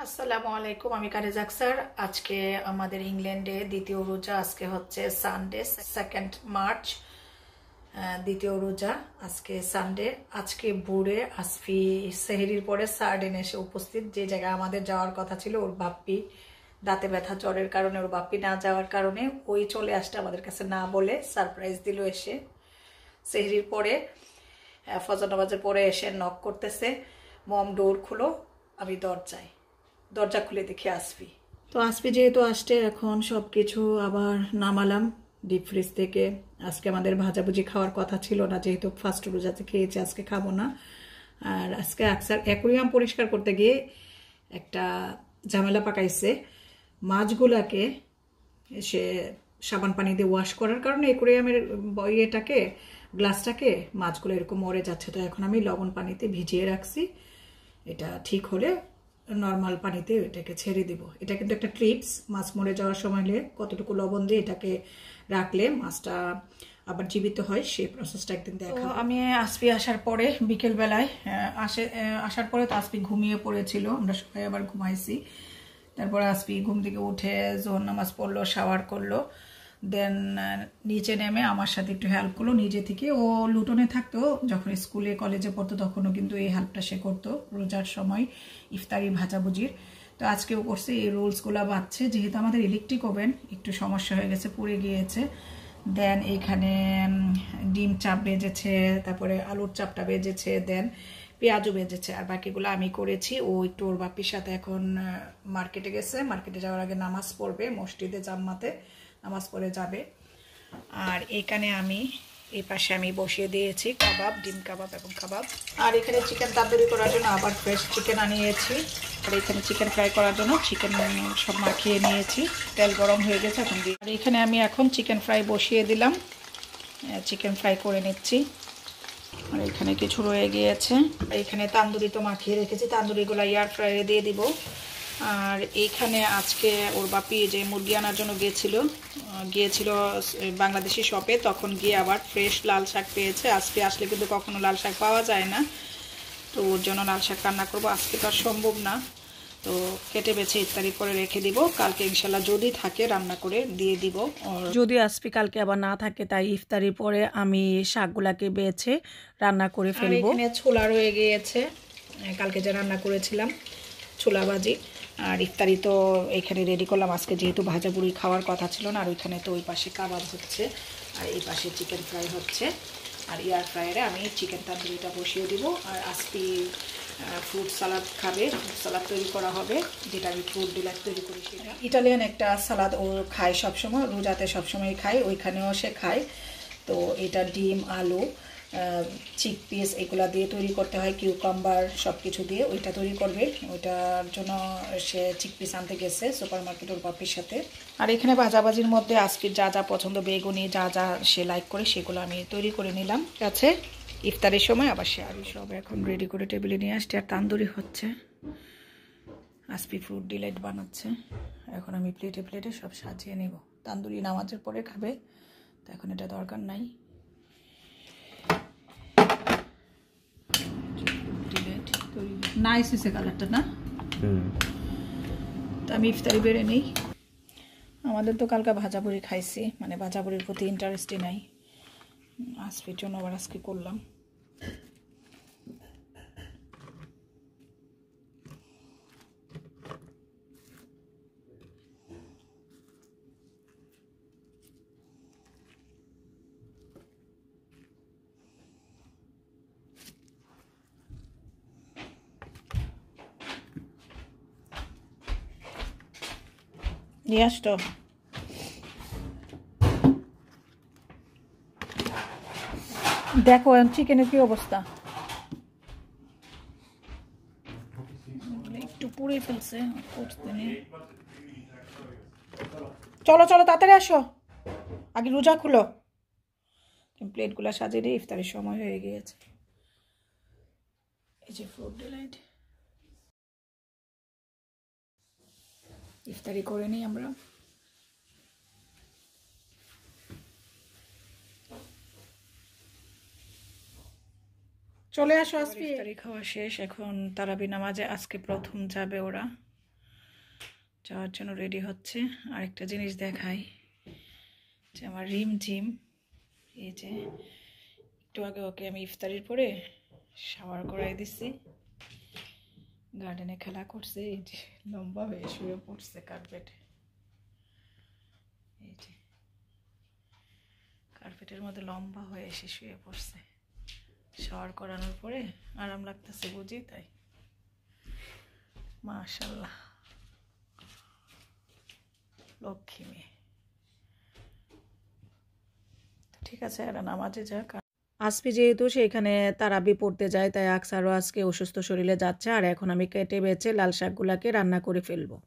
আসসালামু আলাইকুম, আমি কারেজা আক্তার। আজকে আমাদের ইংল্যান্ডে দ্বিতীয় রোজা। আজকে হচ্ছে সানডে 2 মার্চ, দ্বিতীয় রোজা। আজকে সানডে। আজকে ভোরে আসফি সেহরির পরে সার্ডেন এসে উপস্থিত। যে জায়গায় আমাদের যাওয়ার কথা ছিল, ওর বাপ্পি দাঁতে ব্যথা জ্বরের কারণে, ওর বাপ্পি না যাওয়ার কারণে ওই চলে আসতে আমাদের কাছে না বলে সারপ্রাইজ দিল। এসে সেহরির পরে ফজর নামাজের পরে এসে নক করতেছে, মম ডোর খুলো। আমি দরজা খুলে দেখি আসফি। তো আসফি যেহেতু আসছে, এখন সব কিছু আবার নামালাম ডিপ ফ্রিজ থেকে। আজকে আমাদের ভাজাভুজি খাওয়ার কথা ছিল না, যেহেতু ফার্স্ট রোজাতে খেয়েছি, আজকে খাবো না। আর আজকে অ্যাকুরিয়াম পরিষ্কার করতে গিয়ে একটা ঝামেলা পাকাইছে। মাছগুলাকে সে সাবান পানি দিয়ে ওয়াশ করার কারণে অ্যাকুরিয়ামের গ্লাসটাকে মাছগুলো এরকম মরে যাচ্ছে। তো এখন আমি লবণ পানিতে ভিজিয়ে রাখছি। এটা ঠিক হলে নর্মাল পানিতে এটাকে ছেড়ে দিব। এটা কিন্তু একটা ট্রিপস, মাছ মরে যাওয়ার সময় কতটুকু লবণ দিয়ে এটাকে রাখলে মাছটা আবার জীবিত হয়, সেই প্রসেসটা একদিন দেখাবো। আমি আসফি আসার পরে বিকেলবেলায় আসার পরে তো আসফি ঘুমিয়ে পড়েছিল, আমরা সবাই আবার ঘুমাইছি। তারপরে আসফি ঘুম থেকে উঠে জোহর নামাজ পড়লো, শাওয়ার করলো, দেন নিচে নেমে আমার সাথে একটু হেল্প করলো। নিজে থেকে ও লুটনে থাকতো, যখন স্কুলে কলেজে পড়তো তখনও কিন্তু এই হেল্পটা সে করতো রোজার সময়, ইফতারি ভাজাভুজির। তো আজকেও করছে। এই রোলসগুলো বাঁধছে, যেহেতু আমাদের ইলেকট্রিক ওভেন একটু সমস্যা হয়ে গেছে, পুড়ে গিয়েছে। দেন এইখানে ডিম চাপ বেজেছে, তারপরে আলুর চাপটা বেজেছে, দেন পেঁয়াজও বেজেছে। আর বাকিগুলো আমি করেছি। ও একটু ওর বাপির সাথে এখন মার্কেটে গেছে। মার্কেটে যাওয়ার আগে নামাজ পড়বে, মসজিদে জাম্মাতে নামাজ পড়ে যাবে। আর এখানে আমি এই পাশে আমি বসিয়ে দিয়েছি কাবাব, ডিম কাবাব এবং কাবাব। আর এখানে চিকেন তান্দুরি করার জন্য আবার ফ্রেশ চিকেন আনিয়েছি। আর এখানে চিকেন ফ্রাই করার জন্য চিকেন সব মাখিয়ে নিয়েছি। তেল গরম হয়ে গেছে এখন দিয়ে। আর এখানে আমি এখন চিকেন ফ্রাই বসিয়ে দিলাম, চিকেন ফ্রাই করে নিচ্ছি। আর এখানে কিছু রয়ে গিয়েছে। এখানে তান্দুরি তো মাখিয়ে রেখেছি, তান্দুরিগুলো এয়ার ফ্রায়ারে দিয়ে দিব। আর এইখানে আজকে ওর বাপি যে মুরগি আনার জন্য গিয়েছিল বাংলাদেশি শপে, তখন গিয়ে আবার ফ্রেশ লাল শাক পেয়েছে। আজকে আসলে কিন্তু কখনো লাল শাক পাওয়া যায় না, তো ওর জন্য লাল শাক রান্না করবো। আজকে তো আর সম্ভব না, তো কেটে বেছে ইফতারি করে রেখে দিব। কালকে ইনশাল্লাহ যদি থাকে রান্না করে দিয়ে দিব। যদি আসফি কালকে আবার না থাকে, তাই ইফতারির পরে আমি শাকগুলাকে বেছে রান্না করে ফেলবো। এখানে ছোলা রয়ে গিয়েছে, কালকে যে রান্না করেছিলাম ছোলা ভাজি। আর ইফতারি তো এখানে রেডি করলাম আজকে, যেহেতু ভাজা বুড়ি খাওয়ার কথা ছিল না। আর ওইখানে তো ওই পাশে কাবাব হচ্ছে, আর এই পাশে চিকেন ফ্রাই হচ্ছে। আর এয়ার ফ্রায়ারে আমি চিকেন তান্দুরিটা বসিয়ে দিব। আর আসফি ফ্রুট সালাদ খাবে, ফ্রুট সালাদ তৈরি করা হবে, যেটা আমি ফ্রুট ডিলাইট তৈরি করি সেটা। ইটালিয়ান একটা সালাদ ও খায় সবসময়, রোজাতে সবসময় খায়, ওইখানেও সে খায়। তো এটা ডিম, আলু, চিকপিস এগুলা দিয়ে তৈরি করতে হয়, কিউকাম্বার সব কিছু দিয়ে ওইটা তৈরি করবে। ওইটার জন্য সে চিকপিস আনতে গেছে সুপার মার্কেট ওর বাপির সাথে। আর এখানে ভাজাভাজির মধ্যে আসফির যা যা পছন্দ, বেগুনি যা যা সে লাইক করে সেগুলো আমি তৈরি করে নিলাম। আছে ইফতারের সময় আবার সে আরও সব এখন রেডি করে টেবিলে নিয়ে আসছে। আর তান্দুরি হচ্ছে, আসফি ফ্রুট ডিলাইট বানাচ্ছে। এখন আমি প্লেটে প্লেটে সব সাজিয়ে নেব। তান্দুরি নামাজের পরে খাবে, তো এখন এটা দরকার নাই। নাইস হয়েছে কালারটা না? তো আমি ইফতারি বেড়ে নেই। আমাদের তো কালকে ভাজাপুরি খাইছি, মানে ভাজাপুরির প্রতি ইন্টারেস্টই নাই। আসফির জন্য আবার আজকে করলাম। নিয়ে আসতো দেখো চিকেনের কি অবস্থা, একটু পুড়ে ফেলছে। চলো চলো তাড়াতাড়ি আসো, আগে রোজা খুলো। প্লেটগুলো সাজিয়ে দিয়ে ইফতারের সময় হয়ে গিয়েছে। এই যে ফ্রুট ডিলাইট, ইফতারি করে নিই আমরা। চলে আসো আসফি। ইফতারি খাওয়া শেষ, এখন তারাবি নামাজে আজকে প্রথম যাবে ওরা। যাওয়ার জন্য রেডি হচ্ছে। আরেকটা জিনিস দেখাই যে আমার রিমঝিম, এই যে একটু আগে ওকে আমি ইফতারির পরে শাওয়ার করাই দিছি, গার্ডেনে খেলা করছে, এই যে লম্বা হয়ে শুয়ে পড়ছে কার্পেটে, এই যে কার্পেটের মধ্যে লম্বা হয়ে এসে শুয়ে পড়ছে। শাওয়ার করানোর পরে আরাম লাগতেছে বুঝি, তাই মাশাআল্লাহ লক্ষ্মী মেয়ে। ঠিক আছে, এরা নামাজে যাক। আসফি যেহেতু সেখানে তারাবি পড়তে যায়, তাই আকসারও আজকে অসুস্থ শরীরে যাচ্ছে। আর এখন আমি কেটে বেছে লাল শাকগুলাকে রান্না করে ফেলবো।